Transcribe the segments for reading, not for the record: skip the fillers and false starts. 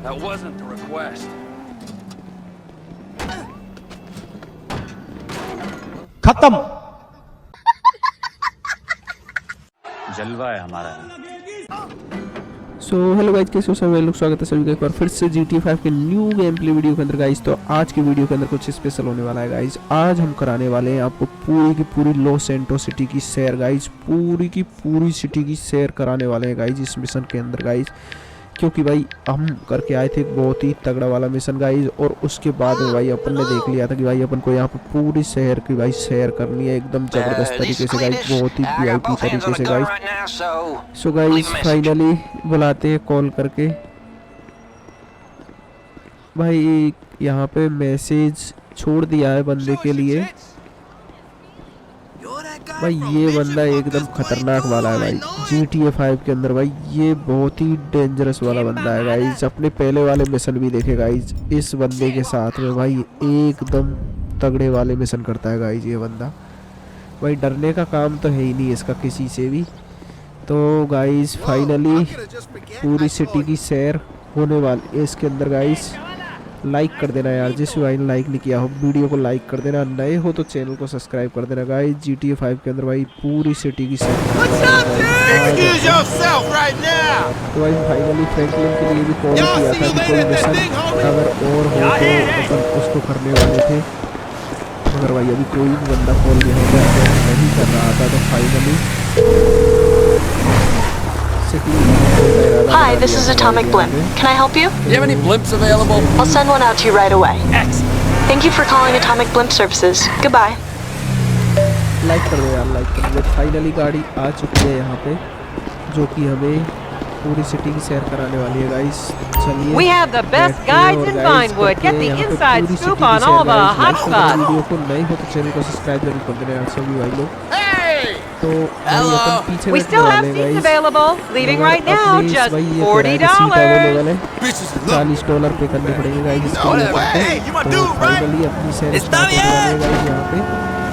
That wasn't the request. खत्म। जलवा है हमारा। सो हेलो गाइस, कैसे हो सभी लोग? स्वागत है सभी का एक बार फिर से GTA 5 के न्यू गेम प्ले वीडियो के अंदर गाइस। तो आज की वीडियो के अंदर कुछ स्पेशल होने वाला है गाइस। आज हम कराने वाले हैं आपको पूरी की पूरी लॉस सैंटोस सिटी की सैर गाइस। पूरी की पूरी सिटी की सैर कराने वाले हैं गाइस इस मिशन के अंदर गाइस, क्योंकि भाई हम करके आए थे एक बहुत ही तगड़ा वाला मिशन गाइस। और उसके बाद में भाई अपन ने देख लिया था कि भाई अपन को यहाँ पर पूरी शहर की भाई सैर करनी है एकदम ज़बरदस्त तरीके से गाइस, बहुत ही VIP तरीके से गाइस। सो गाइस फाइनली बुलाते हैं कॉल करके भाई। यहाँ पे मैसेज छोड़ दिया है बंदे के लिए भाई। ये बंदा एकदम खतरनाक वाला है भाई GTA 5 के अंदर भाई। ये बहुत ही डेंजरस वाला बंदा है गाइस। अपने पहले वाले मिशन भी देखे गाइस, इस बंदे के साथ में भाई एकदम तगड़े वाले मिशन करता है गाइस ये बंदा भाई। डरने का काम तो है ही नहीं इसका किसी से भी। तो गाइस फाइनली पूरी सिटी की सैर होने वाली है इसके अंदर गाइस। लाइक कर देना यार, जिस भाई ने लाइक नहीं किया हो वीडियो को लाइक कर देना, नए हो तो चैनल को सब्सक्राइब कर देना गाइस। GTA 5 के अंदर भाई पूरी सिटी की सैर। तो भाई फाइनली फ्रैंकलिन के लिए भी कॉल किया था कि कोई मिशन अगर और हो तो अपन उसको करने वाले थे, मगर भाई अभी कोई भी बंदा कॉल नहीं कर रहा था। तो finally Hi, this is Atomic Blimp. Can I help you? Do you have any blimps available? I'll send one out to you right away. Excellent. Thank you for calling Atomic Blimp Services. Goodbye. Like कर दो यार, like कर दो। Finally गाड़ी आ चुकी है यहाँ पे, जो कि हमें पूरी सिटी की सैर कराने वाली है गाइस। चलिए We have the best guides in Vinewood. Get the inside scoop on all the hot spots. Video को नए हो तो चैनल को सब्सक्राइब जरूर कर देना यार सभी भाई लोग। तो We still have seats available. Leaving right now, just $40. $40 पे करने पड़ेंगे गाइस इसके लिए। तो फाइनली अपनी सैर स्टार्ट होने वाली है गाइस यहाँ पे।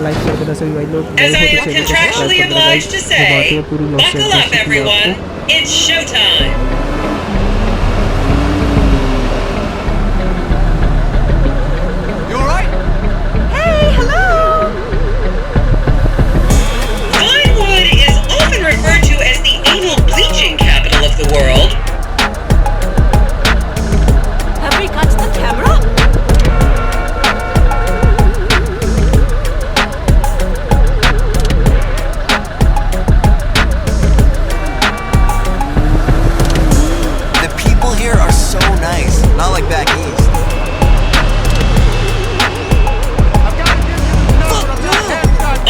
लाइक कर देना सभी भाई लोग। As I am contractually obliged to say, buckle up everyone, it's showtime. You alright? Hey, hello. Vinewood is often referred to as the anal bleaching capital of the world. Have we got the camera? The people here are so nice, not like back east.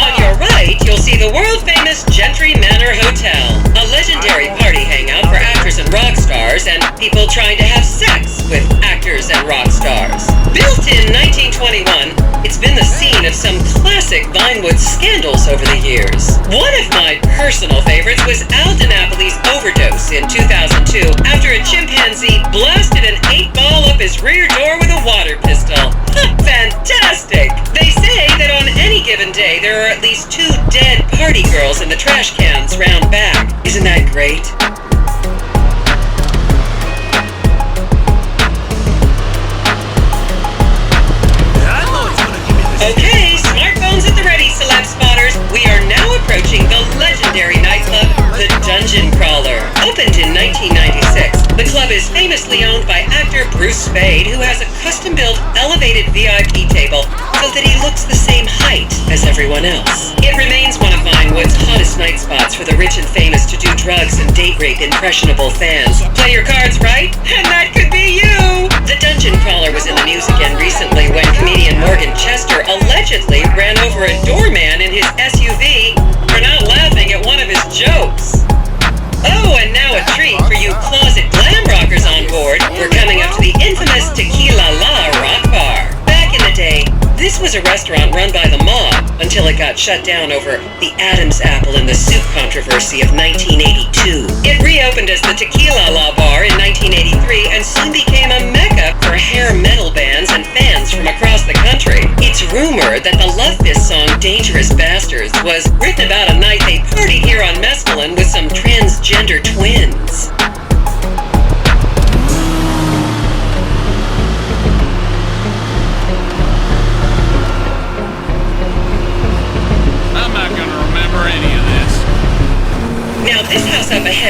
On your right, you'll see the world-famous Gentry Manor Hotel, a legendary party hangout for actors and rock stars and people trying to have sex with actors and rock stars. Built in 1921, it's been the scene of some classic Vinewood scandals over the years. One of my personal favorites was Al DiNapoli's overdose in 2002 after a chimpanzee blasted an 8-ball up his rear door with a water pistol. Fantastic! They say that on any given day there are at least 2 dead party girls in the trash cans round back. Isn't that great? Okay, smartphones at the ready, celeb spotters. We are now approaching the legendary nightclub, the Dungeon Crawler. Opened in 1996, the club is famously owned by actor Bruce Spade, who has a custom-built elevated VIP table so that he looks the same height as everyone else. It remains one of Vinewood's hottest night spots for the rich and famous to do drugs and date rape impressionable fans. Play your cards right, and that could be you! The Dungeon Crawler was in the news again recently when comedian Morgan Chester allegedly ran over a doorman in his SUV for not laughing at one of his jokes. Oh, and now a treat for you closet glam rockers on board. We're coming up to the infamous Tequila La Rock Bar. Back in the day, this was a restaurant run by the mob until it got shut down over the Adam's apple in the soup controversy of 1982. It reopened as the Tequila La Bar in 1983 and soon became a mecca for hair metal bands and fans from across the country. It's rumored that the Love Fist song Dangerous Bastards was written about a night they partied here on Mescaline with some transgender twins.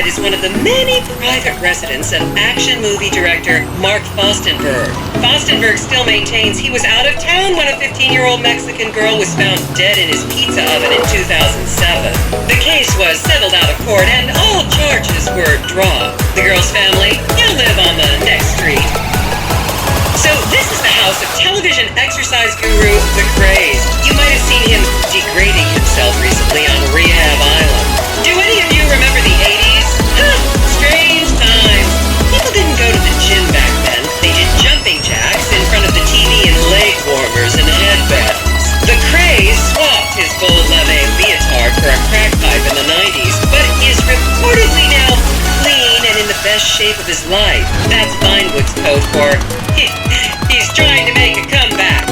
ahead is one of the many private residence of action movie director Mark Fostenberg. Fostenberg still maintains he was out of town when a 15-year-old Mexican girl was found dead in his pizza oven in 2007. The case was settled out of court and all charges were dropped. The girl's family now live on the next street. So this is the house of television exercise guru The Craze. You might have seen him degrading himself recently on Rehab Island. Do any of you remember the 80s? Strange times. People didn't go to the gym back then. They did jumping jacks in front of the TV and leg warmers and headbands. The Craze swapped his gold lame leotard for a crack pipe in the 90s, but is reportedly now clean and in the best shape of his life. That's Vinewood's code for he's trying to make a comeback.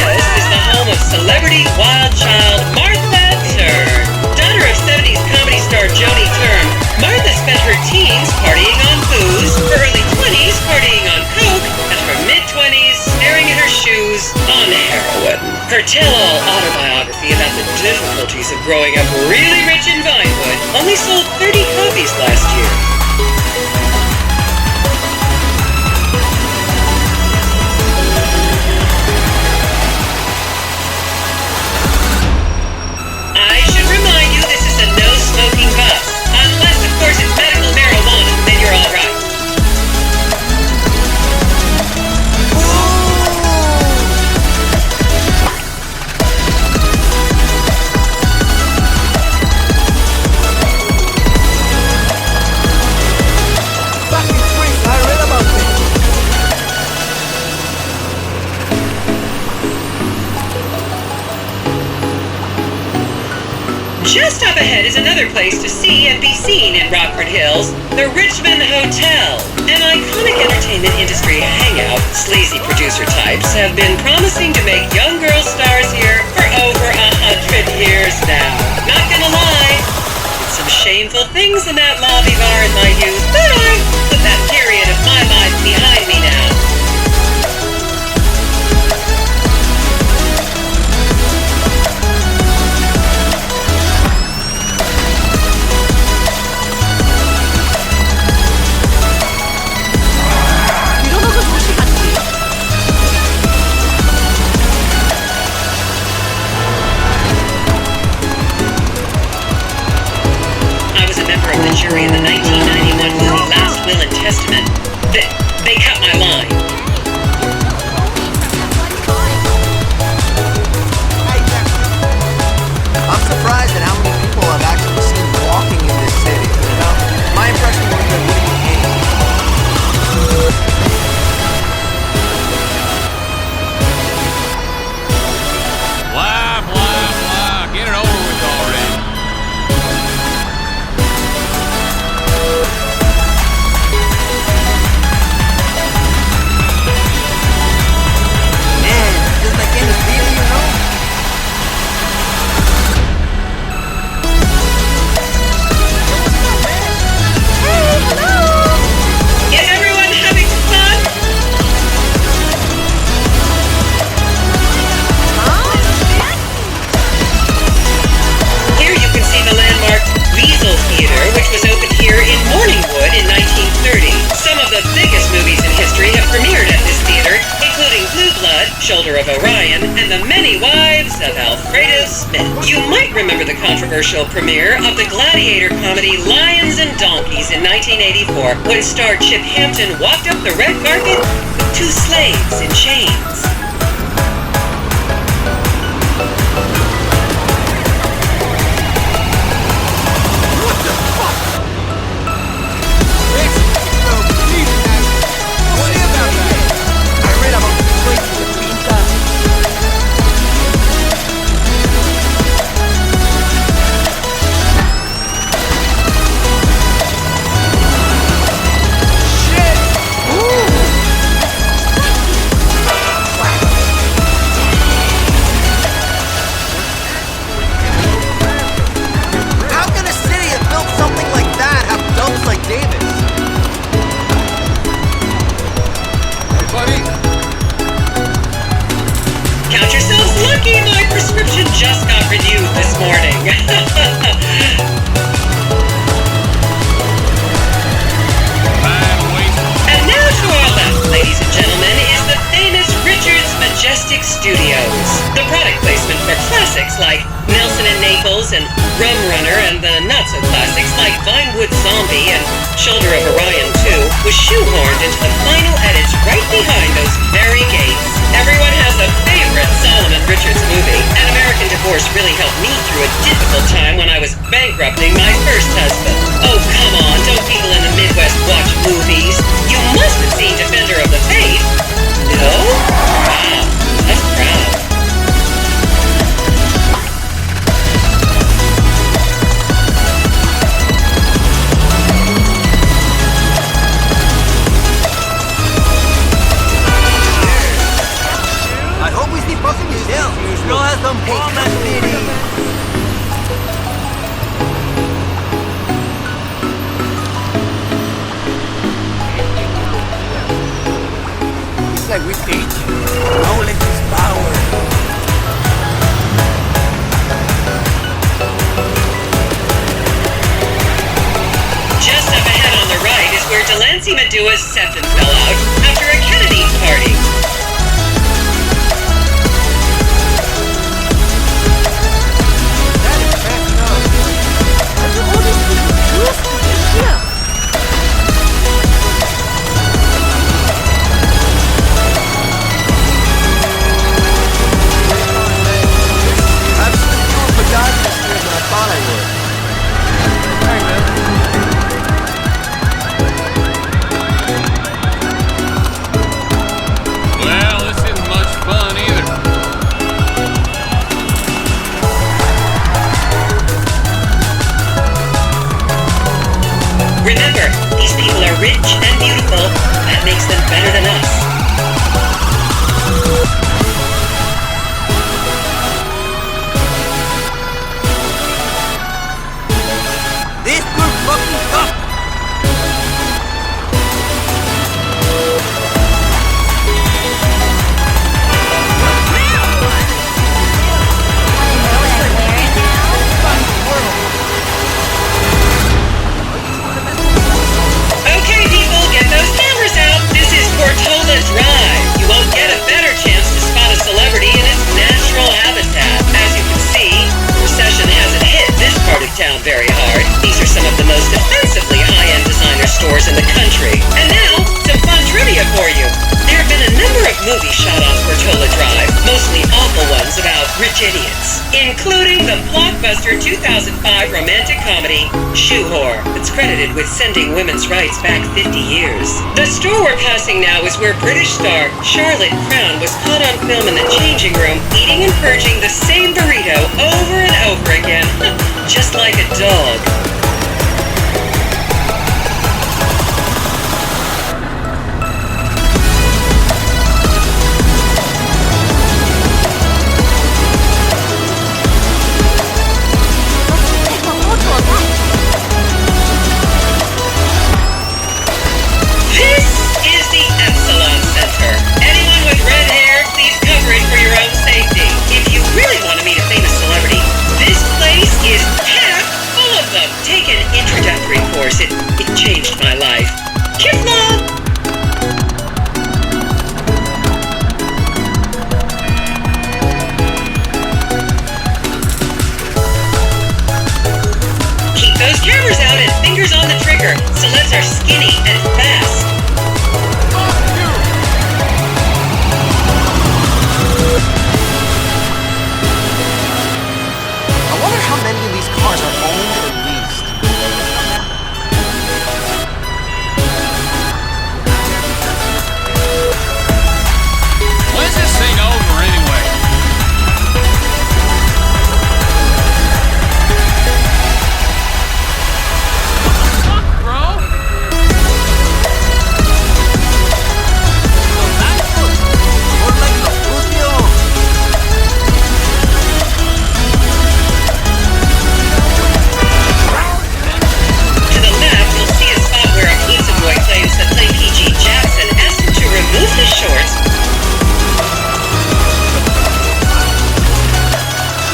This is the home of celebrity wild child Martha Turn. Daughter of 70s comedy star Joni Turn, Martha spent her teens partying on booze, her early 20s partying on coke, and her mid-20s staring at her shoes on heroin. Her tell-all autobiography about the difficulties of growing up really rich in Vinewood only sold 30 copies last year. I should remind you this is a no-smoking bus. Unless, of course, it's medical marijuana, then you're all right. Fucking freak, I read about this. Just up ahead is another place to see and be seen in Rockford Hills, the Richmond Hotel. An iconic entertainment industry hangout, sleazy producer types have been promising to make young girl stars here for over 100 years now. Not gonna lie, did some shameful things in that lobby bar in my youth, but I've put that period of my life behind me now. Jury in the 1991 movie Last Will and Testament. They cut my line. I'm surprised at how many people I've actually seen walking in this city, you know? My impression was they're really hate. Blah, blah, blah. Get it over with already. Man, just like any theater, you know? Is everyone having fun? Here you can see the landmark Weasel Theater, which was opened here in Morningwood in 1930. Some of the biggest movies in history have premiered at this theater, including Blue Blood, Shoulder of Orion, and The Many Wives of Alfredo Smith. You might remember the controversial premiere of the gladiator comedy Lions and Donkeys in 1984, when star Chip Hampton walked up the red carpet with two slaves in chains. for classics like Nelson and Naples and Rum Runner, and the not-so-classics like Vinewood Zombie and Shoulder of Orion 2 was shoehorned into the final edits right behind those very gates. Everyone has a favorite Solomon Richards movie, and American Divorce really helped me through a difficult time when I was bankrupting my first husband. Oh, come on, don't people in the Midwest watch movies? You must have seen Defender of the Faith. No? Wow, that's proud. I hope we see Pubg still. Girl has some hate that city. It's like we teach. Knowledge is power. Just up ahead on the right is where Delancey Medua's septum fell out after a Kennedy party. Well, this isn't much fun either. Remember, these people are rich and beautiful. That makes them better than us. This group fucking sucks. Okay, people, get those cameras out. This is Portola Drive. You won't get a better chance to spot a celebrity in its natural habitat. As you can see, recession hasn't hit this part of town very hard. These are some of the most offensively high-end designer stores in the country. And now, some fun trivia for you. There have been a number of movies shot on Portola Drive, mostly awful ones about rich idiots, including the blockbuster 2005 romantic comedy Shoe Whore, that's credited with sending women's rights back 50 years. The store we're passing now is where British star Charlotte Crown was caught on film in the changing room eating and purging the same burrito over and over again, just like a dog. This is the Epsilon Center. Anyone with red hair, please cover it for your own safety. If you really want to meet a famous celebrity, this place is packed full of them. Take an introductory course. It changed my life. Kifla! Keep those cameras out and fingers on the trigger. Celebs are skinny and fast. I wonder how many of these cars are owned or leased. When's this thing over anyway? Fuck, bro. More like the Pubg. To the left, you'll see a spot where a pizza boy claims that play PG Jackson asked him to remove his shorts.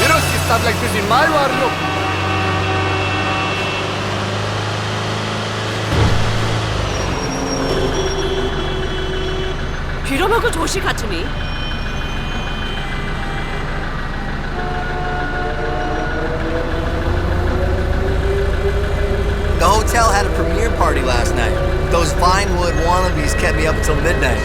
You don't see stuff like this in my barrio. 빌어먹을 도시 같으니. those Vinewood wannabes kept me up until midnight.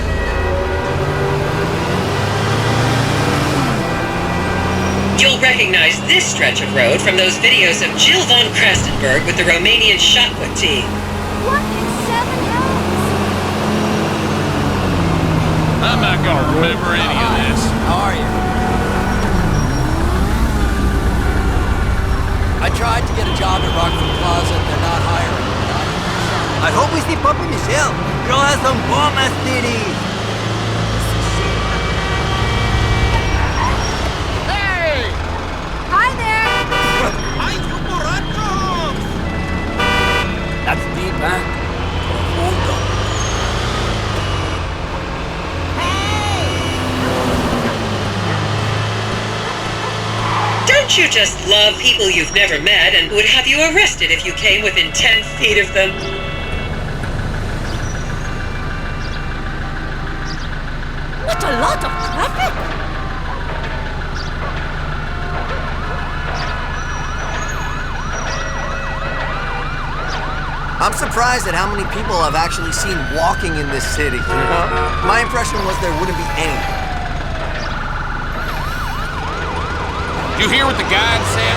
You'll recognize this stretch of road from those videos of Jill von Krastenberg with the Romanian shot put team. What in 7 hells? I'm not gonna remember any of this. How are you? I tried to get a job at Rockford Plaza and they're not hiring. I hope we see Puppy Michelle. Girl has some bomb-ass titties. Hey! Hi there! ¡Ay, you borrachos! That's deep, huh? Don't you just love people you've never met and would have you arrested if you came within 10 feet of them? What a lot of traffic! I'm surprised at how many people I've actually seen walking in this city. My impression was there wouldn't be any. You hear what the guide said?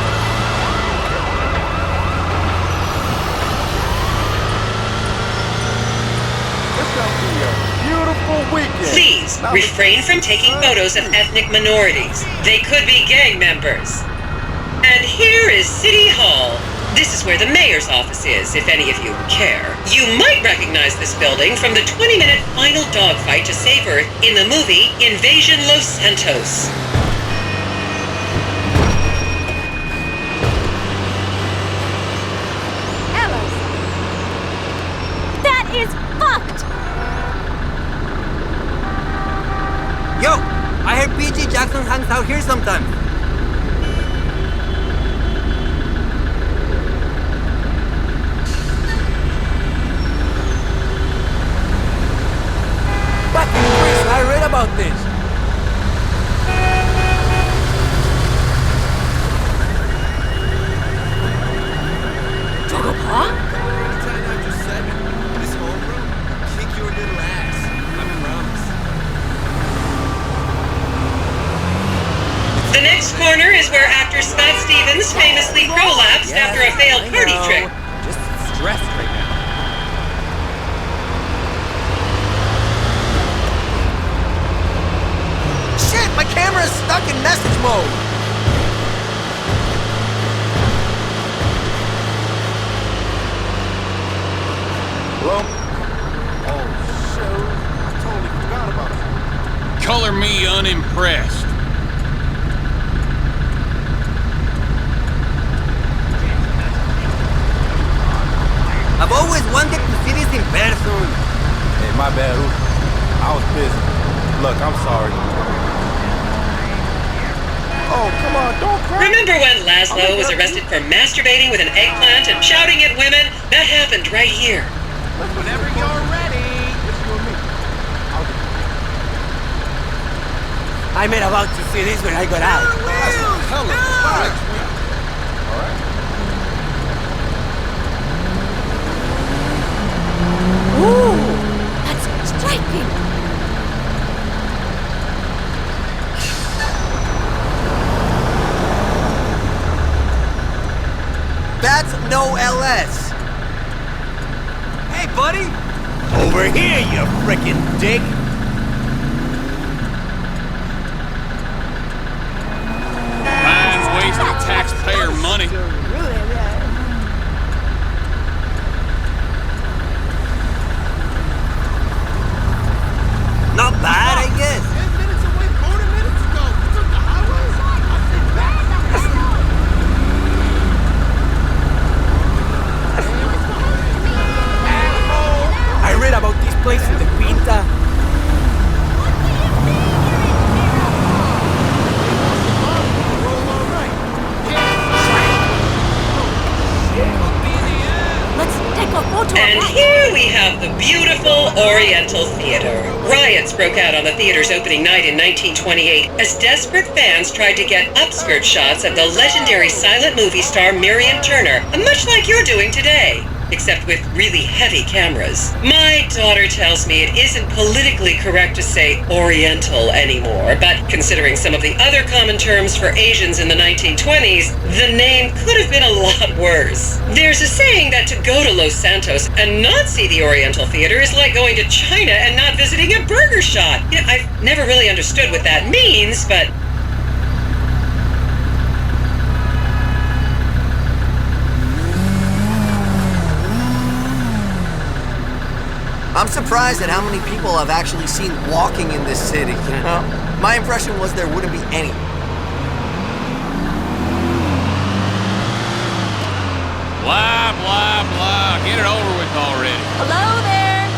It's gonna be a beautiful weekend. Please refrain from taking photos of ethnic minorities. They could be gang members. And here is City Hall. This is where the mayor's office is, if any of you care. You might recognize this building from the 20-minute final dogfight to save Earth in the movie Invasion Los Santos. Hello. That is fucked! Yo, I heard PG Jackson hangs out here sometimes. Fucking Chris, I read about this. The next corner is where actor Scott Stevens famously prolapsed after a failed party trick. Just stressed right now. Shit, my camera is stuck in message mode. Hello? Oh, shoot. I totally forgot about it. Color me unimpressed. I've always wanted to see this in person. Hey, my bad, Hoop. I was busy. Look, I'm sorry. Oh, come on, don't cry. Remember when Laszlo was arrested for masturbating with an eggplant and shouting at women? That happened right here. Whenever you're ready. It's you and me. I'm about to see this when I got out. That's a hell of a fight. All right. Ooh, that's striking! That's no LS. Hey, buddy. Over here, you frickin' dick. Mine's wasting taxpayer money. Not bad, I guess. 10 minutes away, 40 minutes ago. You took the highway? I said I read about this place in the Quinta. Let's take a photo of And that. here we have the beautiful Oriental Theater. Riots broke out on the theater's opening night in 1928 as desperate fans tried to get upskirt shots of the legendary silent movie star Miriam Turner, much like you're doing today. except with really heavy cameras. My daughter tells me it isn't politically correct to say Oriental anymore, but considering some of the other common terms for Asians in the 1920s, the name could have been a lot worse. There's a saying that to go to Los Santos and not see the Oriental Theater is like going to China and not visiting a burger shop. You know, I've never really understood what that means, but... I'm surprised at how many people I've actually seen walking in this city, you know? My impression was there wouldn't be any. Blah, blah, blah. Get it over with already. Hello there.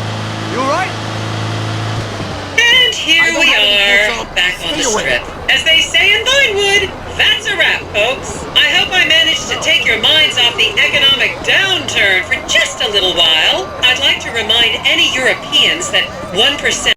You alright? And here we are, back on the strip. As they say in Vinewood, that's a wrap, folks. I hope I managed to take your minds off the economic downturn for just a little while. I'd like to remind any Europeans that 1%